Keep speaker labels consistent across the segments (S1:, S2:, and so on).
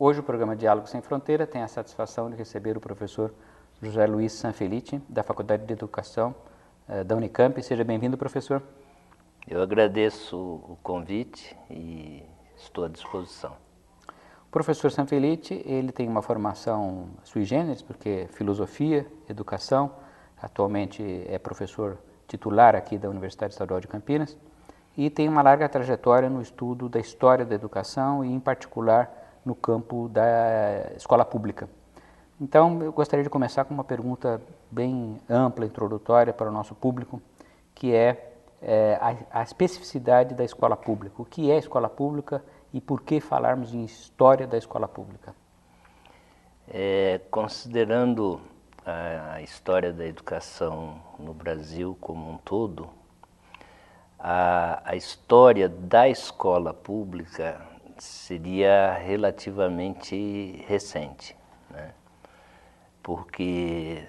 S1: Hoje o programa Diálogo Sem Fronteira tem a satisfação de receber o professor José Luiz Sanfelice, da Faculdade de Educação da Unicamp. Seja bem-vindo, professor.
S2: Eu agradeço o convite e estou à disposição.
S1: O professor Sanfelice, ele tem uma formação sui generis, porque é filosofia, educação, atualmente é professor titular aqui da Universidade Estadual de Campinas, e tem uma larga trajetória no estudo da história da educação e, em particular, no campo da escola pública. Então, eu gostaria de começar com uma pergunta bem ampla, introdutória para o nosso público, que é a especificidade da escola pública. O que é a escola pública e por que falarmos em história da escola pública?
S2: Considerando a história da educação no Brasil como um todo, a história da escola pública seria relativamente recente, né? Porque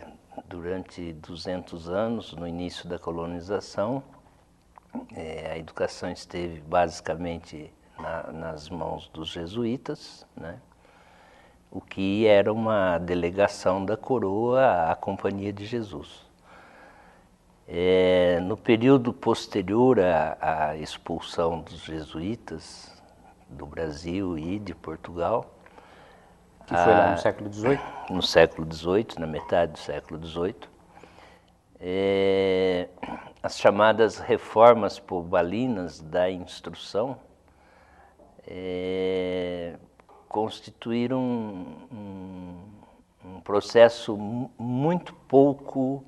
S2: durante 200 anos, no início da colonização, a educação esteve basicamente nas mãos dos jesuítas, né? O que era uma delegação da coroa à Companhia de Jesus. No período posterior à expulsão dos jesuítas do Brasil e de Portugal,
S1: que foi lá no século XVIII?
S2: No século XVIII, na metade do século XVIII, as chamadas reformas pombalinas da instrução constituíram um processo muito pouco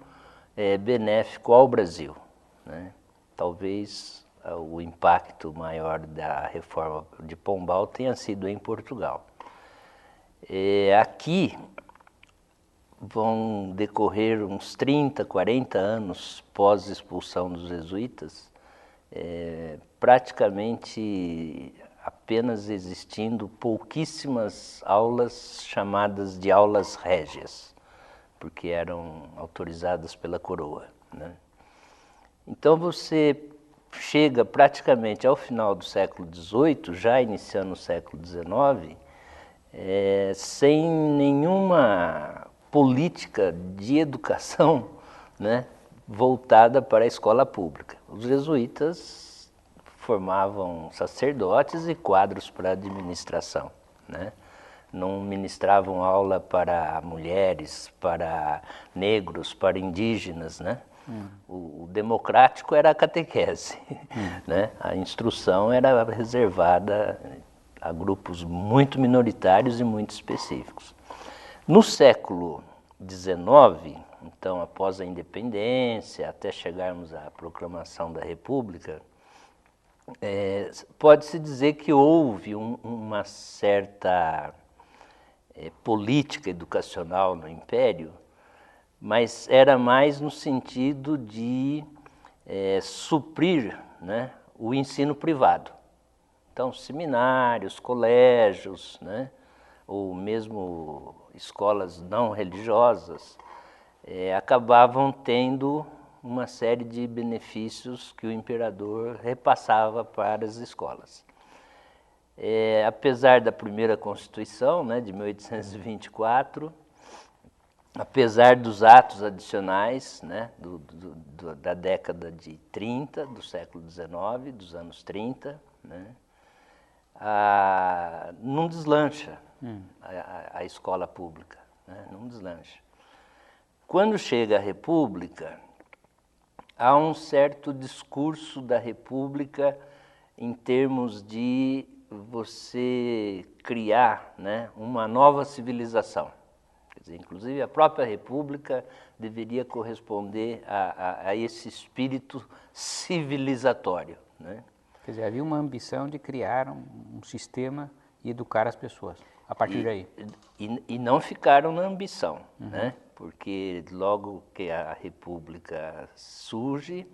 S2: benéfico ao Brasil, né? Talvez o impacto maior da reforma de Pombal tenha sido em Portugal. Aqui vão decorrer uns 30, 40 anos pós-expulsão dos jesuítas, praticamente apenas existindo pouquíssimas aulas chamadas de aulas régias, porque eram autorizadas pela coroa, né? Então você chega praticamente ao final do século XVIII, já iniciando o século XIX, sem nenhuma política de educação, né, voltada para a escola pública. Os jesuítas formavam sacerdotes e quadros para a administração, né? Não ministravam aula para mulheres, para negros, para indígenas, né? O democrático era a catequese, né? A instrução era reservada a grupos muito minoritários e muito específicos. No século XIX, então após a independência, até chegarmos à proclamação da República, pode-se dizer que houve uma certa política educacional no Império, mas era mais no sentido de suprir, né, o ensino privado. Então, seminários, colégios, né, ou mesmo escolas não religiosas, acabavam tendo uma série de benefícios que o imperador repassava para as escolas. Apesar da primeira Constituição, né, de 1824, apesar dos atos adicionais, né, da década de 30, do século XIX, dos anos 30, né, não deslancha a escola pública, né, não deslancha. Quando chega a República, há um certo discurso da República em termos de você criar, né, uma nova civilização. Quer dizer, inclusive a própria República deveria corresponder a esse espírito civilizatório, né?
S1: Quer dizer, havia uma ambição de criar um sistema e educar as pessoas, a partir daí.
S2: E não ficaram na ambição, né? Porque logo que a República surge,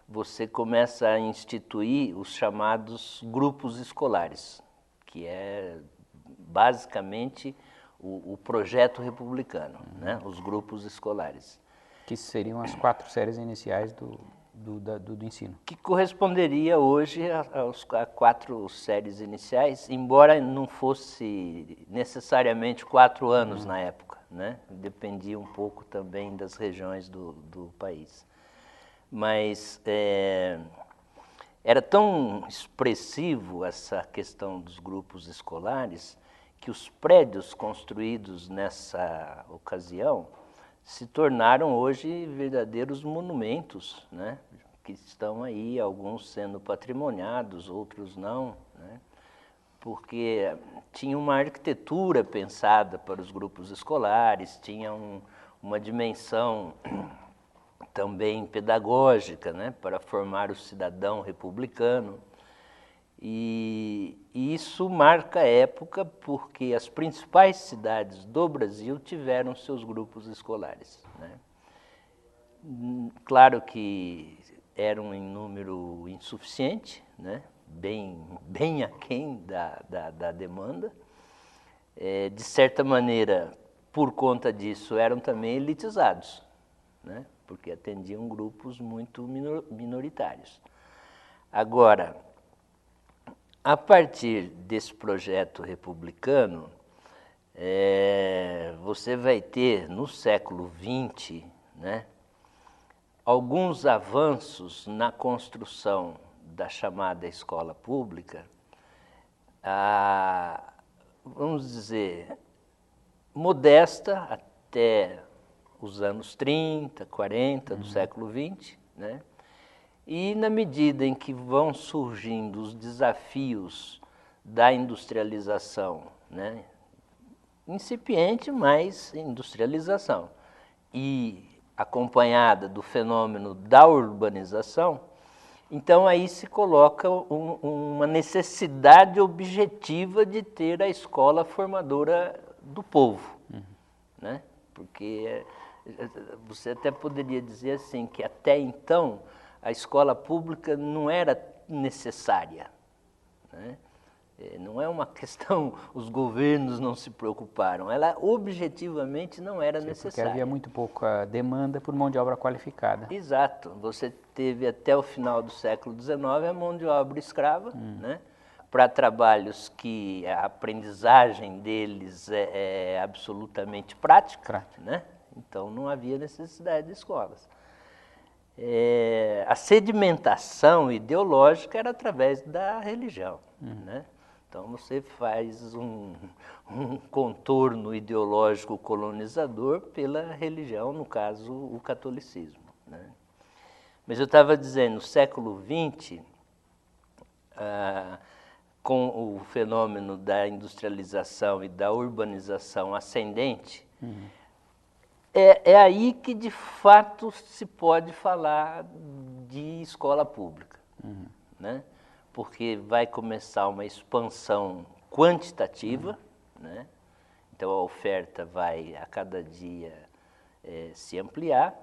S2: você começa a instituir os chamados grupos escolares, que é basicamente o projeto republicano, né? Os grupos escolares.
S1: Que seriam as 4 séries iniciais do ensino.
S2: Que corresponderia hoje a 4 séries iniciais, embora não fosse necessariamente 4 anos na época, né? Dependia um pouco também das regiões do país. Mas era tão expressivo essa questão dos grupos escolares que os prédios construídos nessa ocasião se tornaram hoje verdadeiros monumentos, né? Que estão aí, alguns sendo patrimoniados, outros não, né? Porque tinha uma arquitetura pensada para os grupos escolares, tinha uma dimensão também pedagógica, né? Para formar o cidadão republicano. E isso marca a época porque as principais cidades do Brasil tiveram seus grupos escolares, né? Claro que eram em número insuficiente, né? Bem aquém da demanda. De certa maneira, por conta disso, eram também elitizados, né? Porque atendiam grupos muito minoritários. Agora, a partir desse projeto republicano, você vai ter, no século XX, né, alguns avanços na construção da chamada escola pública, vamos dizer, modesta até os anos 30, 40 do século XX, né? E na medida em que vão surgindo os desafios da industrialização, né? Incipiente, mas industrialização, e acompanhada do fenômeno da urbanização, então aí se coloca uma necessidade objetiva de ter a escola formadora do povo, né? Porque você até poderia dizer assim, que até então a escola pública não era necessária, né? Não é uma questão, os governos não se preocuparam, ela objetivamente não era necessária.
S1: Porque havia muito pouca demanda por mão de obra qualificada.
S2: Exato, você teve até o final do século XIX a mão de obra escrava, né? Para trabalhos que a aprendizagem deles é absolutamente prática, né? Então não havia necessidade de escolas. A sedimentação ideológica era através da religião, né? Então você faz um contorno ideológico colonizador pela religião, no caso o catolicismo, né? Mas eu estava dizendo, no século XX, com o fenômeno da industrialização e da urbanização ascendente, é aí que de fato se pode falar de escola pública, né? Porque vai começar uma expansão quantitativa, né? Então a oferta vai a cada dia se ampliar,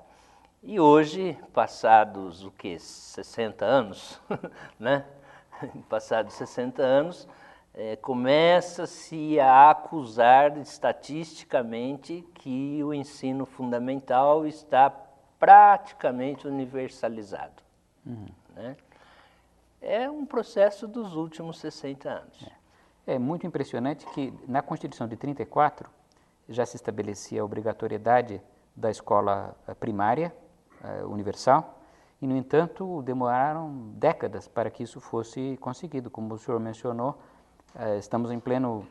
S2: e hoje, passados 60 anos, né? Passados 60 anos, começa-se a acusar estatisticamente que o ensino fundamental está praticamente universalizado, né? É um processo dos últimos 60 anos.
S1: É muito impressionante que na Constituição de 34 já se estabelecia a obrigatoriedade da escola primária universal e, no entanto, demoraram décadas para que isso fosse conseguido. Como o senhor mencionou, estamos em pleno,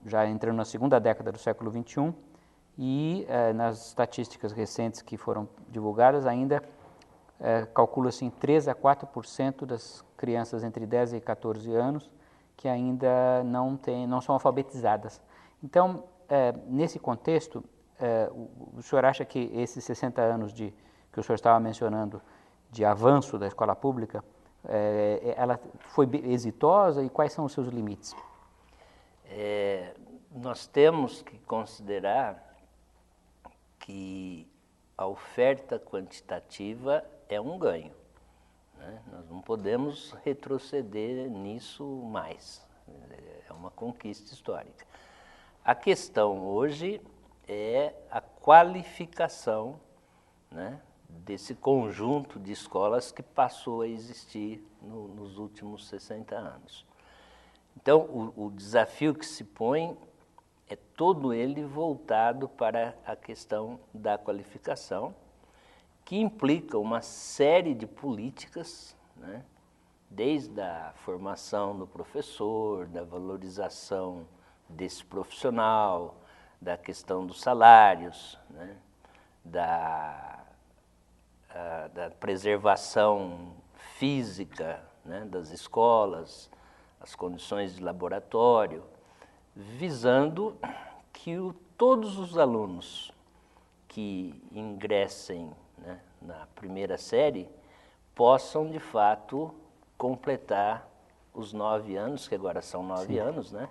S1: já entrando na segunda década do século XXI e nas estatísticas recentes que foram divulgadas ainda calcula-se em 3 a 4% das crianças entre 10 e 14 anos que ainda não são alfabetizadas. Então, nesse contexto, o senhor acha que esses 60 anos que o senhor estava mencionando de avanço da escola pública, ela foi exitosa e quais são os seus limites?
S2: Nós temos que considerar que a oferta quantitativa é um ganho, né? Nós não podemos retroceder nisso mais, é uma conquista histórica. A questão hoje é a qualificação, né, desse conjunto de escolas que passou a existir nos últimos 60 anos. Então, o desafio que se põe é todo ele voltado para a questão da qualificação, que implica uma série de políticas, né? Desde a formação do professor, da valorização desse profissional, da questão dos salários, né? da preservação física, né? Das escolas, as condições de laboratório, visando que todos os alunos que ingressem, né, na primeira série possam, de fato, completar os 9 anos, que agora são 9 anos, né?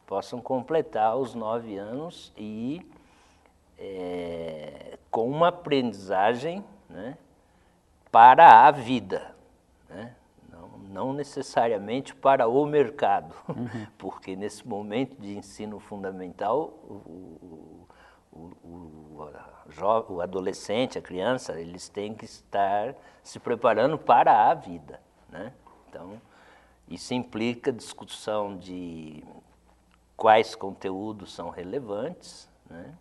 S2: Possam completar os 9 anos e com uma aprendizagem, né, para a vida, né? Não necessariamente para o mercado, porque nesse momento de ensino fundamental, o adolescente, a criança, eles têm que estar se preparando para a vida, né? Então, isso implica discussão de quais conteúdos são relevantes, né?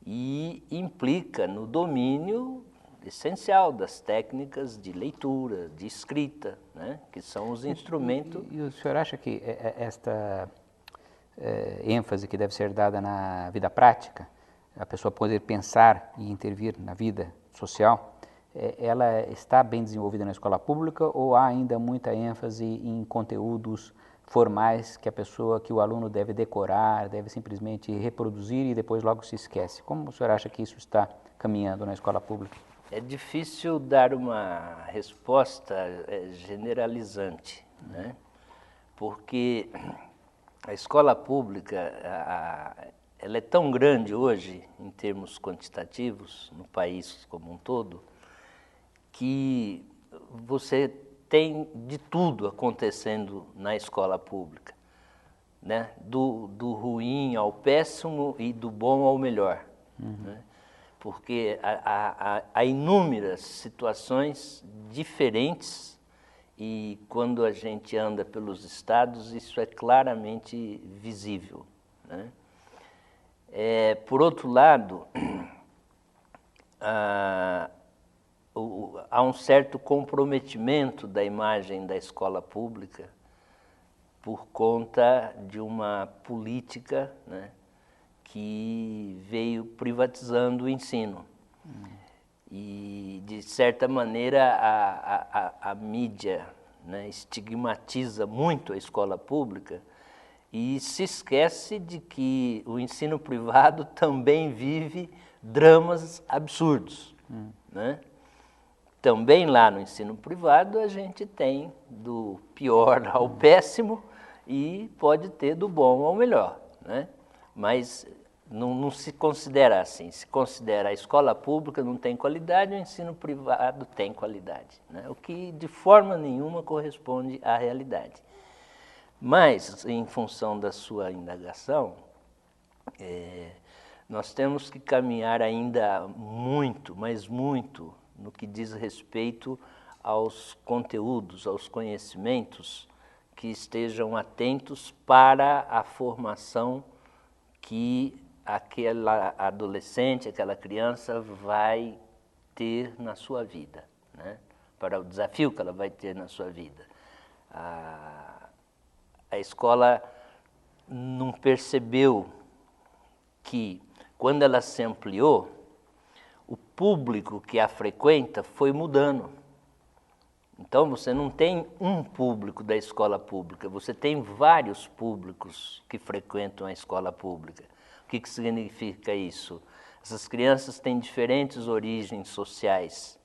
S2: E implica no domínio essencial das técnicas de leitura, de escrita, né? Que são os instrumentos.
S1: E o senhor acha que esta ênfase que deve ser dada na vida prática, a pessoa poder pensar e intervir na vida social, ela está bem desenvolvida na escola pública ou há ainda muita ênfase em conteúdos formais que o aluno deve decorar, deve simplesmente reproduzir e depois logo se esquece? Como o senhor acha que isso está caminhando na escola pública?
S2: É difícil dar uma resposta generalizante, né? Porque a escola pública, ela é tão grande hoje, em termos quantitativos, no país como um todo, que você tem de tudo acontecendo na escola pública, né? Do ruim ao péssimo e do bom ao melhor, né? Porque há inúmeras situações diferentes e quando a gente anda pelos estados isso é claramente visível, né? Por outro lado, há um certo comprometimento da imagem da escola pública por conta de uma política, né, que veio privatizando o ensino. E, de certa maneira, a mídia, né, estigmatiza muito a escola pública e se esquece de que o ensino privado também vive dramas absurdos, né? Também lá no ensino privado a gente tem do pior ao péssimo e pode ter do bom ao melhor, né? Mas não se considera assim, se considera a escola pública não tem qualidade, o ensino privado tem qualidade, né? O que de forma nenhuma corresponde à realidade. Mas, em função da sua indagação, nós temos que caminhar ainda muito, mas muito, no que diz respeito aos conteúdos, aos conhecimentos que estejam atentos para a formação que aquela adolescente, aquela criança vai ter na sua vida, né? Para o desafio que ela vai ter na sua vida. A escola não percebeu que, quando ela se ampliou, o público que a frequenta foi mudando. Então, você não tem um público da escola pública, você tem vários públicos que frequentam a escola pública. O que significa isso? Essas crianças têm diferentes origens sociais,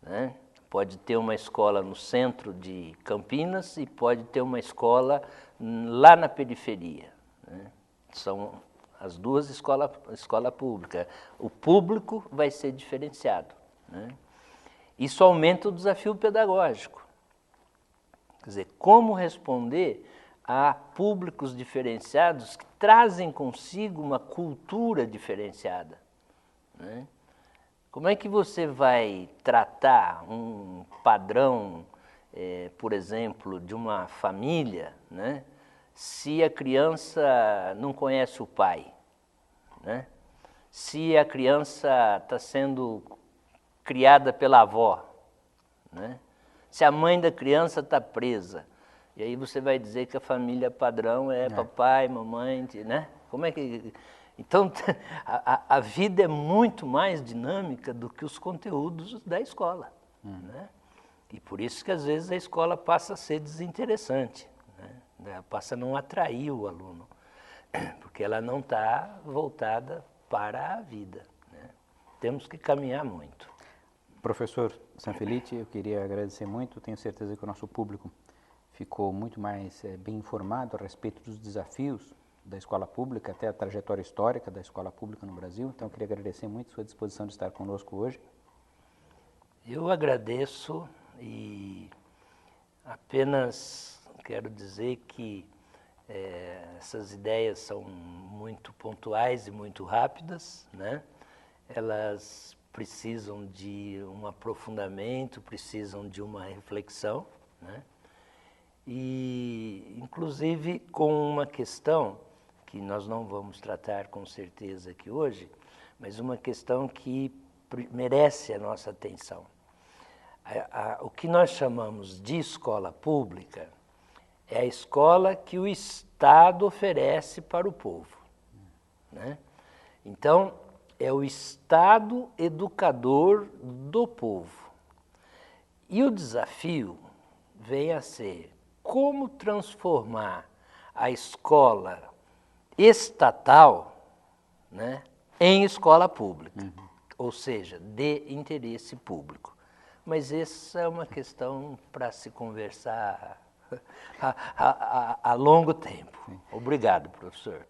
S2: né? Pode ter uma escola no centro de Campinas e pode ter uma escola lá na periferia, né? São as duas escola pública. O público vai ser diferenciado, né? Isso aumenta o desafio pedagógico. Quer dizer, como responder a públicos diferenciados que trazem consigo uma cultura diferenciada, né? Como é que você vai tratar um padrão, por exemplo, de uma família, né, se a criança não conhece o pai, né? Se a criança está sendo criada pela avó, né? Se a mãe da criança está presa, e aí você vai dizer que a família padrão é papai, mamãe, né? Como é que... Então, a vida é muito mais dinâmica do que os conteúdos da escola, né? E por isso que às vezes a escola passa a ser desinteressante, né? Passa a não atrair o aluno, porque ela não está voltada para a vida, né? Temos que caminhar muito.
S1: Professor Sanfelice, eu queria agradecer muito, tenho certeza que o nosso público ficou muito mais bem informado a respeito dos desafios da escola pública, até a trajetória histórica da escola pública no Brasil. Então, eu queria agradecer muito a sua disposição de estar conosco hoje.
S2: Eu agradeço e apenas quero dizer que essas ideias são muito pontuais e muito rápidas, né? Elas precisam de um aprofundamento, precisam de uma reflexão, né? E, inclusive, com uma questão que nós não vamos tratar com certeza aqui hoje, mas uma questão que merece a nossa atenção. O que nós chamamos de escola pública é a escola que o Estado oferece para o povo, né? Então, é o Estado educador do povo. E o desafio vem a ser como transformar a escola estatal, né, em escola pública, ou seja, de interesse público. Mas essa é uma questão para se conversar a longo tempo. Obrigado, professor.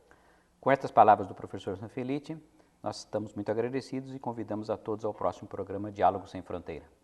S1: Com estas palavras do professor Sanfelice, nós estamos muito agradecidos e convidamos a todos ao próximo programa Diálogo Sem Fronteira.